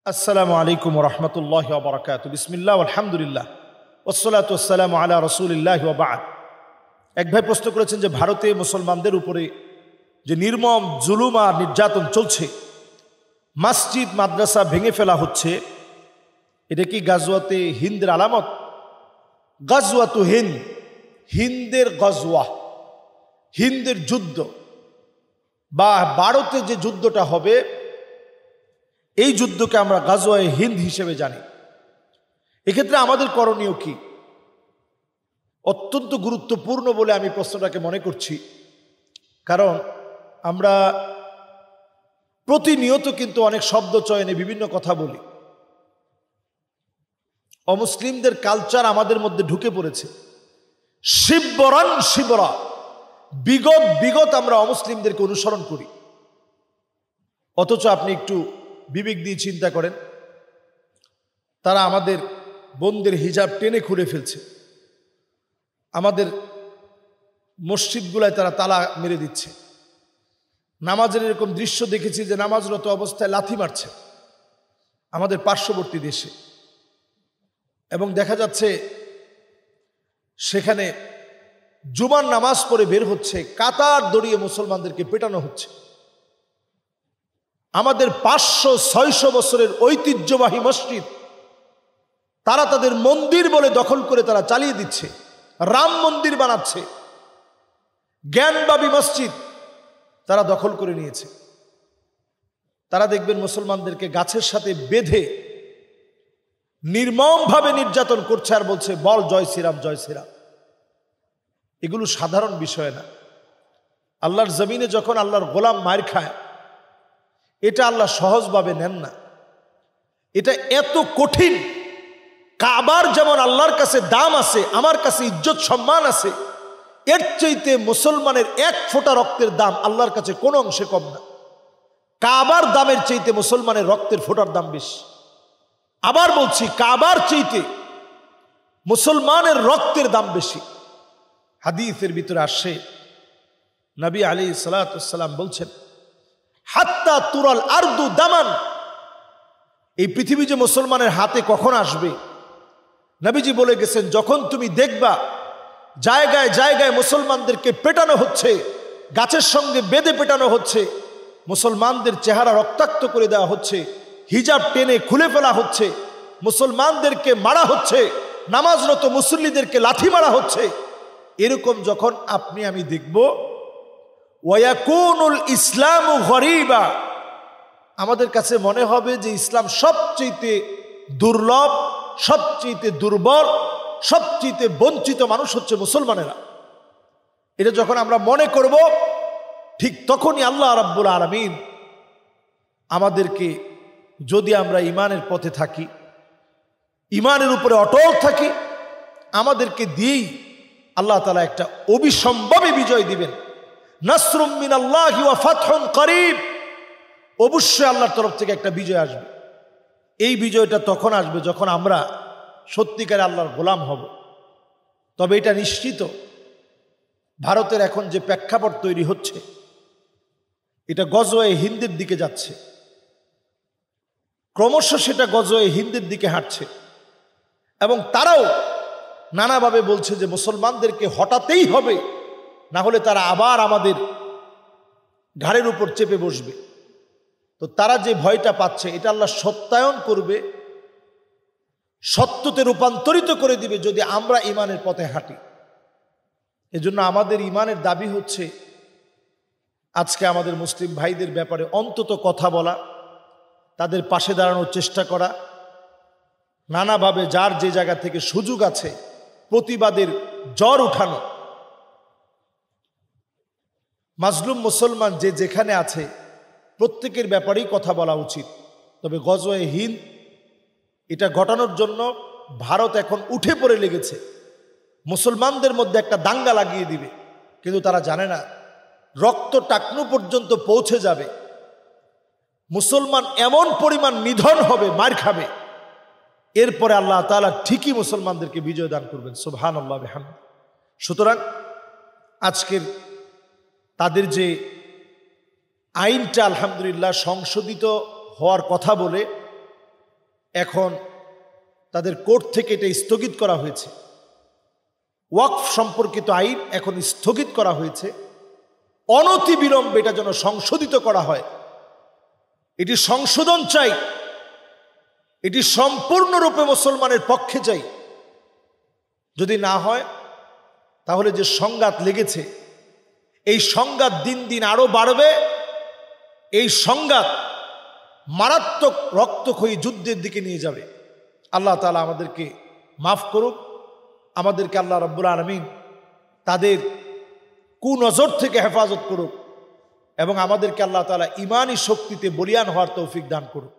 আসসালামু আলাইকুম ওয়া রাহমাতুল্লাহি ওয়া বারাকাতুহু। বিসমিল্লাহ আলহামদুলিল্লাহ ওয়াসসালাতু ওয়াসসালামু আলা রাসূলিল্লাহি ওয়া বা'দ। এক ভাই প্রশ্ন করেছেন যে ভারতে মুসলমানদের উপরে যে নির্মম জুলুম আর নির্যাতন চলছে, মসজিদ মাদ্রাসা ভেঙে ফেলা হচ্ছে, এটা কি গাজওয়াতে হিন্দের আলামত? গাজওয়াতু হিন্দ, হিন্দের গজওয়া, হিন্দের যুদ্ধ বা ভারতে যে যুদ্ধটা হবে এই যুদ্ধকে আমরা গাজওয়ায়ে হিন্দ হিসেবে জানি। এক্ষেত্রে আমাদের করণীয় কি? অত্যন্ত গুরুত্বপূর্ণ বলে আমি প্রশ্নটাকে মনে করছি, কারণ আমরা প্রতিনিয়ত কিন্তু অনেক শব্দ চয়নে বিভিন্ন কথা বলি। অমুসলিমদের কালচার আমাদের মধ্যে ঢুকে পড়েছে। শিবরান শিবরা, বিগত আমরা অমুসলিমদেরকে অনুসরণ করি। অথচ আপনি একটু বিবেক দিয়ে চিন্তা করেন, তারা আমাদের বোনদের হিজাব টেনে খুলে ফেলছে, আমাদের মসজিদগুলায় তারা তালা মেরে দিচ্ছে। নামাজের এরকম দৃশ্য দেখেছি যে নামাজরত অবস্থায় লাথি মারছে আমাদের পার্শ্ববর্তী দেশে, এবং দেখা যাচ্ছে সেখানে জুমার নামাজ পড়ে বের হচ্ছে, কাতার দড়িয়ে মুসলমানদেরকে পেটানো হচ্ছে। আমাদের 500-600 বছরের ঐতিহ্যবাহী মসজিদ তারা তাদের মন্দির বলে দখল করে তারা চালিয়ে দিচ্ছে, রাম মন্দির বানাচ্ছে, জ্ঞানবাবী মসজিদ তারা দখল করে নিয়েছে। তারা দেখবেন মুসলমানদেরকে গাছের সাথে বেঁধে নির্মমভাবে নির্যাতন করছে আর বলছে বল জয় শ্রীরাম জয় শ্রীরাম। এগুলো সাধারণ বিষয় না। আল্লাহর জমিনে যখন আল্লাহর গোলাম মার খায়, এটা আল্লাহ সহজভাবে নেন না, এটা এত কঠিন। কাবার যেমন আল্লাহর কাছে দাম আছে, আমার কাছে ইজ্জত সম্মান আছে, এর চাইতে মুসলমানের এক ফোঁটা রক্তের দাম আল্লাহর কাছে কোনো অংশে কম না। কাবার দামের চাইতে মুসলমানের রক্তের ফোঁটার দাম বেশি। আবার বলছি, কাবার চাইতে মুসলমানের রক্তের দাম বেশি। হাদিসের ভিতরে আসে, নবী আলাইহিস সালাতু ওয়াস সালাম বলছেন, হাত্তা তুরাল আরদু দামান, এই পৃথিবী যে মুসলমানের হাতে কখন আসবে, নবীজি বলে গেছেন যখন তুমি দেখবা জায়গায় জায়গায় মুসলমানদেরকে পেটানো হচ্ছে, গাছের সঙ্গে বেঁধে পেটানো হচ্ছে, মুসলমানদের চেহারা রক্তাক্ত করে দেওয়া হচ্ছে, হিজাব টেনে খুলে ফেলা হচ্ছে, মুসলমানদেরকে মারা হচ্ছে, নামাজরত মুসল্লিদেরকে লাথি মারা হচ্ছে, এরকম যখন আপনি আমি দেখব, ওয়ায়াকুনুল ইসলামু গরীবা, আমাদের কাছে মনে হবে যে ইসলাম সবচেয়ে দুর্লভ, সবচেয়ে দুর্বল, সবচেয়ে বঞ্চিত মানুষ হচ্ছে মুসলমানেরা। এটা যখন আমরা মনে করব, ঠিক তখনই আল্লাহ রাব্বুল আলামিন আমাদেরকে, যদি আমরা ইমানের পথে থাকি, ইমানের উপরে অটল থাকি, আমাদেরকে দিয়েই আল্লাহ তাআলা একটা অবিসম্ভাবী বিজয় দিবেন। নাসরুম মিনাল্লাহি ওয়া ফাতহুন করিব, অবশ্যই আল্লাহর তরফ থেকে একটা বিজয় আসবে। এই বিজয়টা তখন আসবে যখন আমরা সত্যিকারে আল্লাহর গোলাম হব। তবে এটা নিশ্চিত, ভারতের এখন যে প্রেক্ষাপট তৈরি হচ্ছে, এটা গজওয়ে হিন্দের দিকে যাচ্ছে, ক্রমশ সেটা গজওয়ে হিন্দের দিকে হাঁটছে, এবং তারাও নানাভাবে বলছে যে মুসলমানদেরকে হটাতেই হবে, না হলে তারা আবার আমাদের ঘাড়ের উপর চেপে বসবে। তো তারা যে ভয়টা পাচ্ছে, এটা আল্লাহ সত্যায়ন করবে, সত্যতে রূপান্তরিত করে দিবে যদি আমরা ইমানের পথে হাঁটি। এজন্য আমাদের ইমানের দাবি হচ্ছে আজকে আমাদের মুসলিম ভাইদের ব্যাপারে অন্তত কথা বলা, তাদের পাশে দাঁড়ানোর চেষ্টা করা, নানাভাবে যার যে জায়গা থেকে সুযোগ আছে প্রতিবাদের জ্বর উঠানো। মাজলুম মুসলমান যে যেখানে আছে প্রত্যেকের ব্যাপারেই কথা বলা উচিত। তবে গজওয়ে হিন্দ এটা ঘটানোর জন্য ভারত এখন উঠে পড়ে লেগেছে, মুসলমানদের মধ্যে একটা দাঙ্গা লাগিয়ে দিবে, কিন্তু তারা জানে না রক্ত টাকনু পর্যন্ত পৌঁছে যাবে, মুসলমান এমন পরিমাণ নিধন হবে, মার খাবে, এরপরে আল্লাহ তাআলা ঠিকই মুসলমানদেরকে বিজয় দান করবেন। সুবহানাল্লাহ বিহামদিহি। সুতরাং আজকের তাদের যে আইনটা আলহামদুলিল্লাহ সংশোধিত হওয়ার কথা বলে এখন তাদের কোর্ট থেকে এটা স্থগিত করা হয়েছে। ওয়াকফ সম্পর্কিত আইন এখন স্থগিত করা হয়েছে, অনতিবিলম্বে এটা যেন সংশোধিত করা হয়। এটি সংশোধন চাই, এটি সম্পূর্ণরূপে মুসলমানের পক্ষে চাই। যদি না হয় তাহলে যে সংঘাত লেগেছে, এই সংঘাত দিন দিন আরো বাড়বে। এই সংঘাত মারাত্মক রক্তক্ষয়ী যুদ্ধের দিকে নিয়ে যাবে। আল্লাহ তাআলা আমাদেরকে মাফ করুক, আমাদেরকে আল্লাহ রাব্বুল আলামিন তাদের কুনজর থেকে হেফাজত করুক এবং আমাদেরকে আল্লাহ তাআলা ঈমানী শক্তিতে বলিয়ান হওয়ার তৌফিক দান করুক।